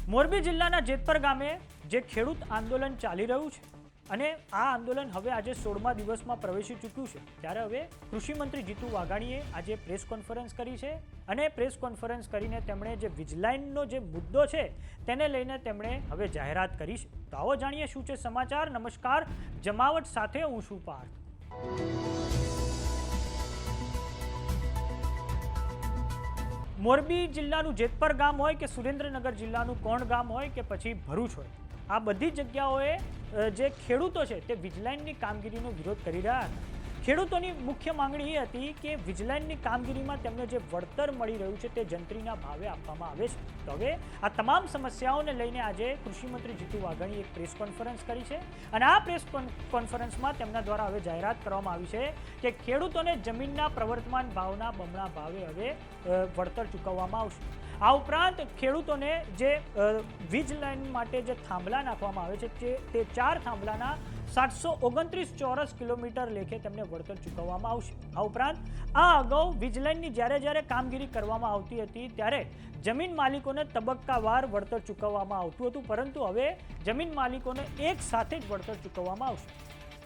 મોરબી જિલ્લાના જેતપર ગામે જે ખેડૂત આંદોલન ચાલી રહ્યું છે અને આ આંદોલન હવે આજે 16મા દિવસમાં પ્રવેશી ચૂક્યું છે, ત્યારે હવે કૃષિમંત્રી જીતુ વાઘાણીએ આજે પ્રેસ કોન્ફરન્સ કરી છે અને પ્રેસ કોન્ફરન્સ કરીને તેમણે જે વીજલાઇનનો જે મુદ્દો છે તેને લઈને તેમણે હવે જાહેરાત કરી છે। તો આવો જાણીએ શું છે સમાચાર। નમસ્કાર, જમાવટ સાથે હું છું પાર્થ। મોરબી જિલ્લાનું જેતપર ગામ હોય કે સુરેન્દ્રનગર જિલ્લાનું કોણ ગામ હોય કે પછી ભરૂચ હોય, આ બધી જગ્યાઓએ જે ખેડૂતો છે તે વીજલાઇનની કામગીરીનો વિરોધ કરી રહ્યા હતા। ખેડૂતોની મુખ્ય માંગણી એ હતી કે વીજલાઇનની કામગીરીમાં તેમને જે વળતર મળી રહ્યું છે તે જંત્રીના ભાવે આપવામાં આવે છે। તો હવે આ તમામ સમસ્યાઓને લઈને આજે કૃષિમંત્રી જીતુ વાઘાણીએ એક પ્રેસ કોન્ફરન્સ કરી છે અને આ પ્રેસ કોન્ફરન્સમાં તેમના દ્વારા હવે જાહેરાત કરવામાં આવી છે કે ખેડૂતોને જમીનના પ્રવર્તમાન ભાવના બમણા ભાવે હવે વળતર ચૂકવવામાં આવશે। આ ઉપરાંત ખેડૂતોને જે વીજ લાઇન માટે જે થાંભલા નાખવામાં આવે છે તે 4 થાંભલાના 729 ચોરસ કિલોમીટર લેખે તેમને વળતર ચૂકવવામાં આવશે। આ ઉપરાંત આ અગાઉ વીજ લાઇનની જ્યારે કામગીરી કરવામાં આવતી હતી ત્યારે જમીન માલિકોને તબક્કાવાર વળતર ચૂકવવામાં આવતું હતું, પરંતુ હવે જમીન માલિકોને એક સાથે જ વળતર ચૂકવવામાં આવશે।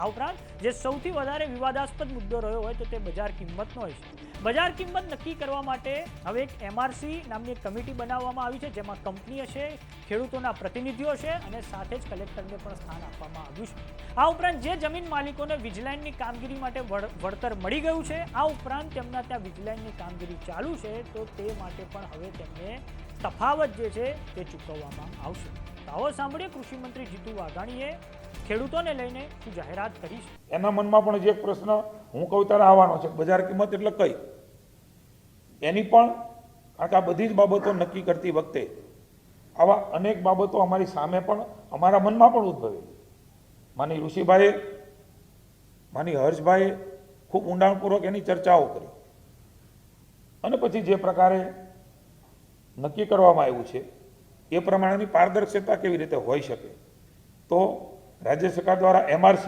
આ ઉપરાંત જે સૌથી વધારે વિવાદાસ્પદ મુદ્દો રહ્યો હોય તો તે બજાર કિંમતનો હોય છે। બજાર કિંમત નક્કી કરવા માટે હવે એક MRC નામની એક કમિટી બનાવવામાં આવી છે, જેમાં કંપની હશે, ખેડૂતોના પ્રતિનિધિઓ છે અને સાથે જ કલેક્ટરને પણ સ્થાન આપવામાં આવ્યું છે। આ ઉપરાંત જે જમીન માલિકોને વીજલાઇનની કામગીરી માટે વળતર મળી ગયું છે, આ ઉપરાંત તેમના ત્યાં વીજલાઇનની કામગીરી ચાલુ છે તો તે માટે પણ હવે તેમને તફાવત જે છે તે ચૂકવવામાં આવશે। તો આવો સાંભળીએ કૃષિમંત્રી જીતુ વાઘાણીએ ખેડૂતોને લઈને શું જાહેરાત કરી છે। એના મનમાં પણ જે એક પ્રશ્ન હું કહું ત્યારે આવવાનો છે, બજાર કિંમત એટલે કઈ, એની પણ કારણ કે આ બધી જ બાબતો નક્કી કરતી વખતે આવા અનેક બાબતો અમારી સામે પણ અમારા મનમાં પણ ઉદ્ભવે। માની ઋષિભાઈએ, માની હર્ષભાઈએ ખૂબ ઊંડાણપૂર્વક એની ચર્ચાઓ કરી અને પછી જે પ્રકારે નક્કી કરવામાં આવ્યું છે એ પ્રમાણેની પારદર્શકતા કેવી રીતે હોઈ શકે, તો રાજ્ય સરકાર દ્વારા MRC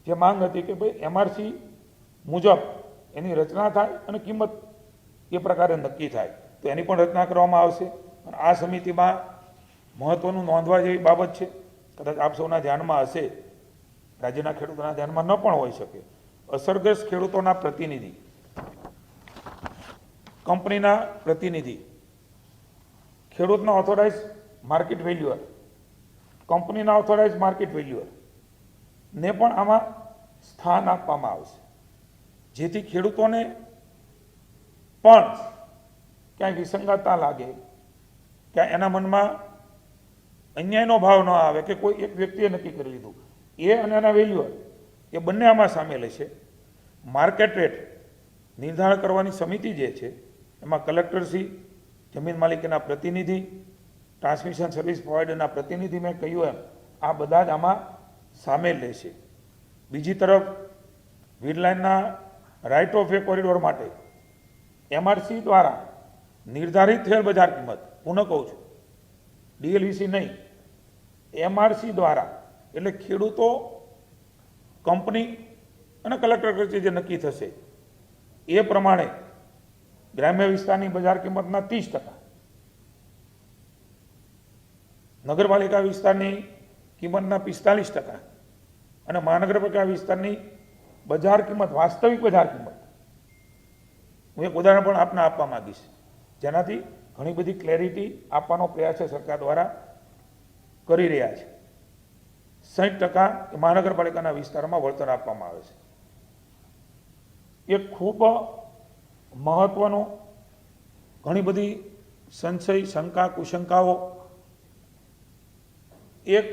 જે માંગ હતી કે ભાઈ MRC મુજબ એની રચના થાય અને કિંમત એ પ્રકારે નક્કી થાય, તો એની પણ રચના કરવામાં આવશે। અને આ સમિતિમાં મહત્વનું નોંધવા જેવી બાબત છે, કદાચ આપ સૌના ધ્યાનમાં હશે, રાજ્યના ખેડૂતોના ધ્યાનમાં ન પણ હોઈ શકે, અસરગ્રસ્ત ખેડૂતોના પ્રતિનિધિ, કંપનીના પ્રતિનિધિ, ખેડૂતના ઓથોરાઇઝ માર્કેટ વેલ્યુઅર, કંપનીના ઓથોરાઇઝ માર્કેટ વેલ્યુઅર ને પણ આમાં સ્થાન આપવામાં આવશે, જેથી ખેડૂતોને પણ ક્યાંય વિસંગતતા લાગે, ક્યાંય એના મનમાં અન્યાયનો ભાવ ન આવે કે કોઈ એક વ્યક્તિએ નક્કી કરી લીધું, એ અને એના વેલ્યુઅર એ બંને આમાં સામેલ હશે। માર્કેટ રેટ નિર્ધારણ કરવાની સમિતિ જે છે એમાં કલેક્ટરશ્રી, જમીન માલિકીના પ્રતિનિધિ, ટ્રાન્સમિશન સર્વિસ પ્રોવાઈડરના પ્રતિનિધિ, મેં કહ્યું એમ આ બધા જ આમાં સામેલ રહેશે। બીજી તરફ વીજ લાઇનના રાઇટ ઓફ વે કોરિડોર માટે MRC દ્વારા નિર્ધારિત થયેલ બજાર કિંમત, પુનઃ કહું છું DLVC નહીં, MRC દ્વારા, એટલે ખેડૂતો, કંપની અને કલેક્ટર વચ્ચે જે નક્કી થશે એ પ્રમાણે ગ્રામ્ય વિસ્તારની બજાર કિંમતના 30%, નગરપાલિકા વિસ્તારની કિંમતના 45% અને મહાનગરપાલિકા વિસ્તારની બજાર કિંમત, વાસ્તવિક બજાર કિંમત, હું એક ઉદાહરણ પણ આપને આપવા માંગીશ, જેનાથી ઘણી બધી ક્લેરિટી આપવાનો પ્રયાસ સરકાર દ્વારા કરી રહ્યા છે। 60% મહાનગરપાલિકાના વિસ્તારમાં વળતર આપવામાં આવે છે। એ ખૂબ મહત્વનો, ઘણી બધી સંશય, શંકા, કુશંકાઓ એક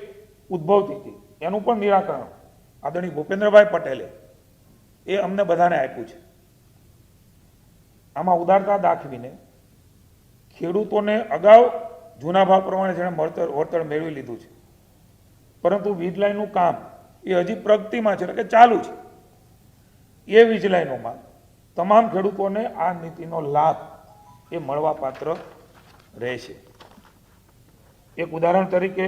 ઉદ્ભવતી હતી, એનું પણ નિરાકરણ આદરણીય ભૂપેન્દ્રભાઈ પટેલે એ અમને બધાને આપ્યું છે। આમાં ઉદારતા દાખવીને ખેડૂતોને અગાઉ જૂના ભાવ પ્રમાણે જેણે વળતર મેળવી લીધું છે, પરંતુ વીજ લાઇનનું કામ એ હજી પ્રગતિમાં છે, એટલે કે ચાલુ છે, એ વીજ લાઇનોમાં તમામ ખેડૂતોને આ નીતિનો લાભ એ મળવા પાત્ર રહેશે। એક ઉદાહરણ તરીકે,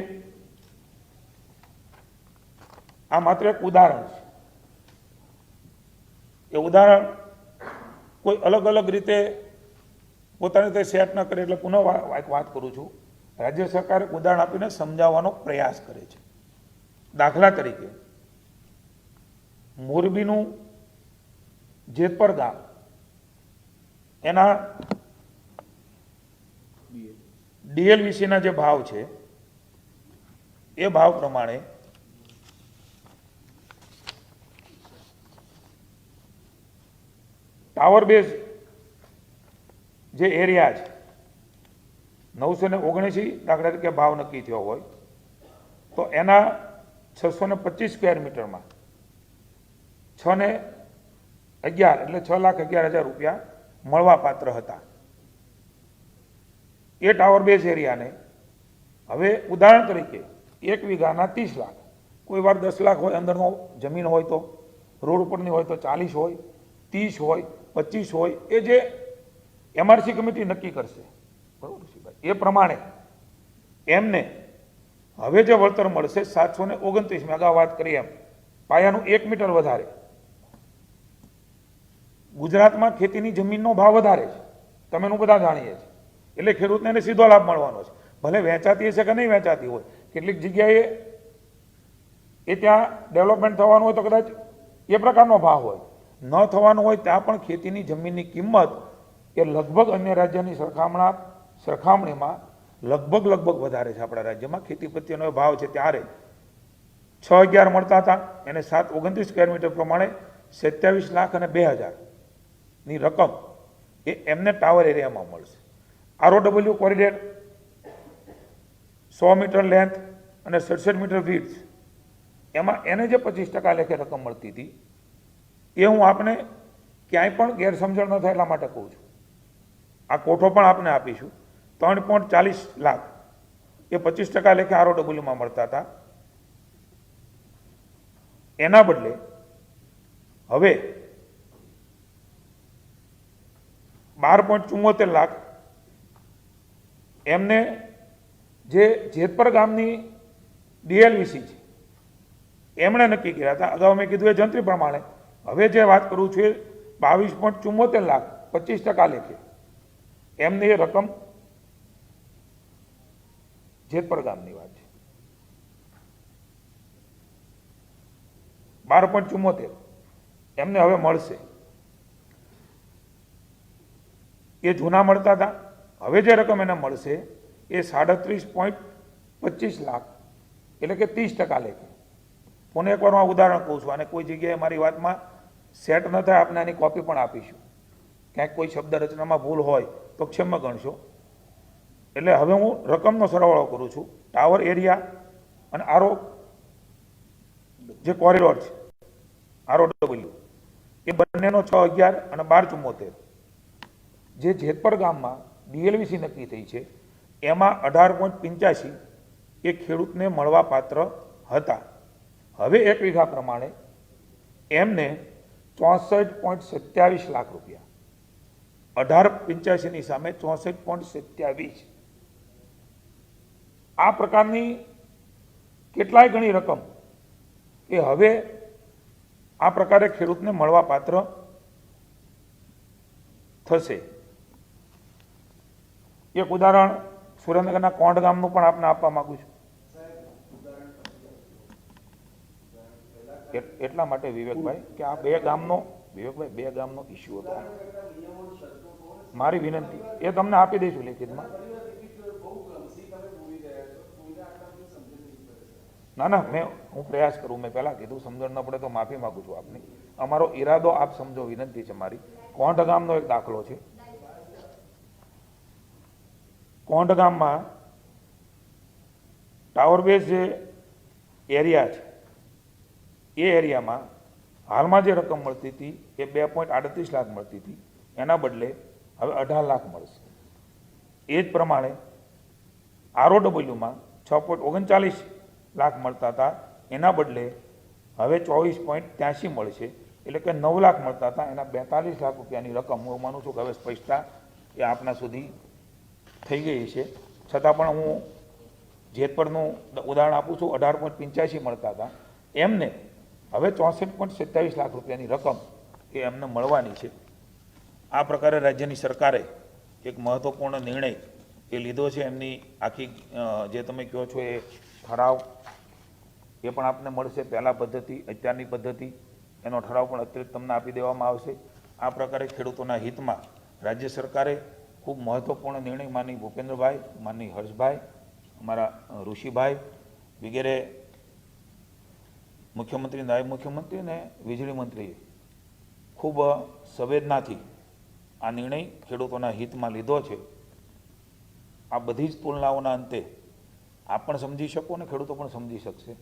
આ માત્ર એક ઉદાહરણ છે, એ ઉદાહરણ કોઈ અલગ અલગ રીતે પોતાની રીતે સેટ ન કરે, એટલે પુનઃ એક વાત કરું છું રાજ્ય સરકારે ઉદાહરણ આપીને સમજાવવાનો પ્રયાસ કરે છે. દાખલા તરીકે મોરબીનું જેતપર ગામ, એના ડીએલવીસીના જે ભાવ છે એ ભાવ પ્રમાણે ટાવર બેઝ જે એરિયા છે 979 દાખલા તરીકે ભાવ નક્કી થયો હોય તો એના 625 સ્ક્વેર મીટરમાં 6 ને 11 એટલે 6,11,000 રૂપિયા મળવા પાત્ર હતા. એ ટાવર બેઝ એરિયાને હવે ઉદાહરણ તરીકે 1 વીઘાના 30 લાખ, કોઈ વાર 10 લાખ હોય, અંદરનો જમીન હોય તો, રોડ ઉપરની હોય તો 40 હોય, 30 હોય, 25 હોય, એ જે એમઆરસી કમિટી નક્કી કરશે, બરોબર છે ભાઈ, એ પ્રમાણે એમને હવે જે વળતર મળશે 729, મેં અગાઉ વાત કરી એમ પાયાનું 1 મીટર વધારે. ગુજરાતમાં ખેતીની જમીનનો ભાવ વધારે છે, તમે બધા જાણીએ છીએ, એટલે ખેડૂતને એને સીધો લાભ મળવાનો છે. ભલે વેચાતી હશે કે નહીં વેચાતી હોય, કેટલીક જગ્યાએ એ ત્યાં ડેવલપમેન્ટ થવાનું હોય તો કદાચ એ પ્રકારનો ભાવ હોય, ન થવાનું હોય ત્યાં પણ ખેતીની જમીનની કિંમત એ લગભગ અન્ય રાજ્યની સરખામણીમાં લગભગ વધારે છે. આપણા રાજ્યમાં ખેતી પ્રત્યેનો ભાવ છે ત્યારે 6,11 મળતા હતા, એને 729 સ્ક્વેર મીટર પ્રમાણે 27 લાખ અને 2,000ની રકમ એ એમને ટાવર એરિયામાં મળશે. ROW કોરિડોર 100 મીટર લેન્થ અને 67 મીટર વિડ્થ, એમાં એને જે 25% લેખે રકમ મળતી હતી એ હું આપને ક્યાંય પણ ગેરસમજણ ન થાય એટલા માટે કહું છું. આ કોઠો પણ આપને આપીશું. 3.40 લાખ એ 25% લેખે ROWમાં મળતા હતા. એના બદલે હવે 12.74 લાખ એમને જે જેતપર ગામની ડીએલવીસી છે એમણે નક્કી કર્યા હતા. અગાઉ મેં કીધું એ જંત્રી પ્રમાણે હવે જે વાત કરું છું એ 22.74 લાખ 25% લેખે એમની એ રકમ જેતપર ગામની વાત છે. 12.74 એમને હવે મળશે. એ જૂના મળતા હતા, હવે જે રકમ એને મળશે એ 37.25 લાખ એટલે કે 30% લેખે. પુનઃ એકવાર હું ઉદાહરણ કહું છું, અને કોઈ જગ્યાએ મારી વાતમાં સેટ ન થાય આપણે આની કોપી પણ આપીશું. ક્યાંક કોઈ શબ્દ રચનામાં ભૂલ હોય તો ક્ષમા ગણશો. એટલે હવે હું રકમનો સરવાળો કરું છું. ટાવર એરિયા અને જે કોરિડોર છે ROW એ બંનેનો 6,11 અને 12.74 જે જેતપર ગામમાં ડીએલવીસી નક્કી થઈ છે એમાં 18.85 એ ખેડૂતને મળવા પાત્ર હતા. હવે 1 વીઘા પ્રમાણે એમને 64.27 લાખ રૂપિયા, 18.85ની સામે 64.27, આ પ્રકારની કેટલાય ગણી રકમ એ હવે આ પ્રકારે ખેડૂતને મળવા પાત્ર થશે. એક ઉદાહરણ સુરેન્દ્રનગરના કોંઢ ગામનું પણ આપને આપવા માંગુ છું. એટલા માટે વિવેકભાઈ કે આ બે ગામનો ઇસ્યુ હતો. મારી વિનંતી એ તમને આપી દઈશું લેખિતમાં. ના હું પ્રયાસ કરું. મેં પહેલા કીધું સમજણ ન પડે તો માફી માંગુ છું આપની. અમારો ઈરાદો આપ સમજો, વિનંતી છે મારી. કોંઢ ગામનો એક દાખલો છે. કોંઢ ગામમાં ટાવર બેઝ જે એરિયા છે એ એરિયામાં હાલમાં જે રકમ મળતી હતી એ 2.38 લાખ મળતી હતી, એના બદલે હવે 18 લાખ મળશે. એ જ પ્રમાણે ROWમાં 6.39 લાખ મળતા હતા, એના બદલે હવે 24.83 મળશે. એટલે કે 9 લાખ મળતા હતા, એના 42 લાખ રૂપિયાની રકમ હું માનું છું કે હવે સ્પષ્ટતા એ આપના સુધી થઈ ગઈ છે. છતાં પણ હું જેતપરનું ઉદાહરણ આપું છું. 18.85 મળતા હતા, એમને હવે 64.27 લાખ રૂપિયાની રકમ એ એમને મળવાની છે. આ પ્રકારે રાજ્યની સરકારે એક મહત્વપૂર્ણ નિર્ણય એ લીધો છે. એમની આખી જે તમે કહો છો એ ઠરાવ એ પણ આપને મળશે. પહેલાં પદ્ધતિ, અત્યારની પદ્ધતિ, એનો ઠરાવ પણ અત્યારે તમને આપી દેવામાં આવશે. આ પ્રકારે ખેડૂતોના હિતમાં રાજ્ય સરકારે ખૂબ મહત્ત્વપૂર્ણ નિર્ણય માનની ભૂપેન્દ્રભાઈ, માનની હર્ષભાઈ, અમારા ઋષિભાઈ વગેરે મુખ્યમંત્રી, નાયબ મુખ્યમંત્રી અને વીજળી મંત્રીએ ખૂબ સંવેદનાથી આ નિર્ણય ખેડૂતોના હિતમાં લીધો છે. આ બધી જ તુલનાઓના અંતે આપ પણ સમજી શકો અને ખેડૂતો પણ સમજી શકશે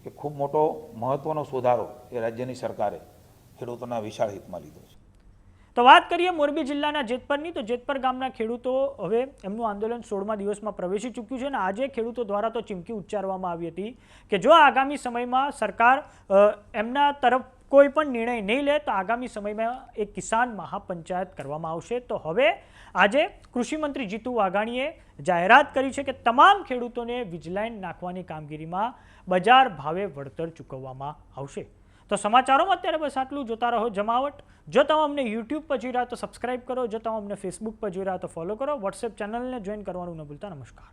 કે ખૂબ મોટો મહત્ત્વનો સુધારો એ રાજ્યની સરકારે ખેડૂતોના વિશાળ હિતમાં લીધો છે. તો વાત કરીએ મોરબી જિલ્લાના જેતપરની, તો જેતપર ગામના ખેડૂતો હવે એમનું આંદોલન 16મા દિવસમાં પ્રવેશી ચૂક્યું છે અને આજે ખેડૂતો દ્વારા તો ચીમકી ઉચ્ચારવામાં આવી હતી કે જો આગામી સમયમાં સરકાર એમના તરફ કોઈ પણ નિર્ણય નહીં લે તો આગામી સમયમાં એક કિસાન મહાપંચાયત કરવામાં આવશે. તો હવે આજે કૃષિમંત્રી જીતુ વાઘાણીએ જાહેરાત કરી છે કે તમામ ખેડૂતોને વીજલાઇન નાખવાની કામગીરીમાં બજાર ભાવે વળતર ચૂકવવામાં આવશે. તો સમાચારોમાં અત્યારે બસ આટલું. જોતા રહો જમાવટ. જો તમે અમને યુટ્યુબ પર જોઈ રહ્યા તો સબસ્ક્રાઇબ કરો, જો તમે અમને ફેસબુક પર જોઈ રહ્યા તો ફોલો કરો, વોટ્સએપ ચેનલને જોઈન કરવાનું ન ભૂલતા. નમસ્કાર.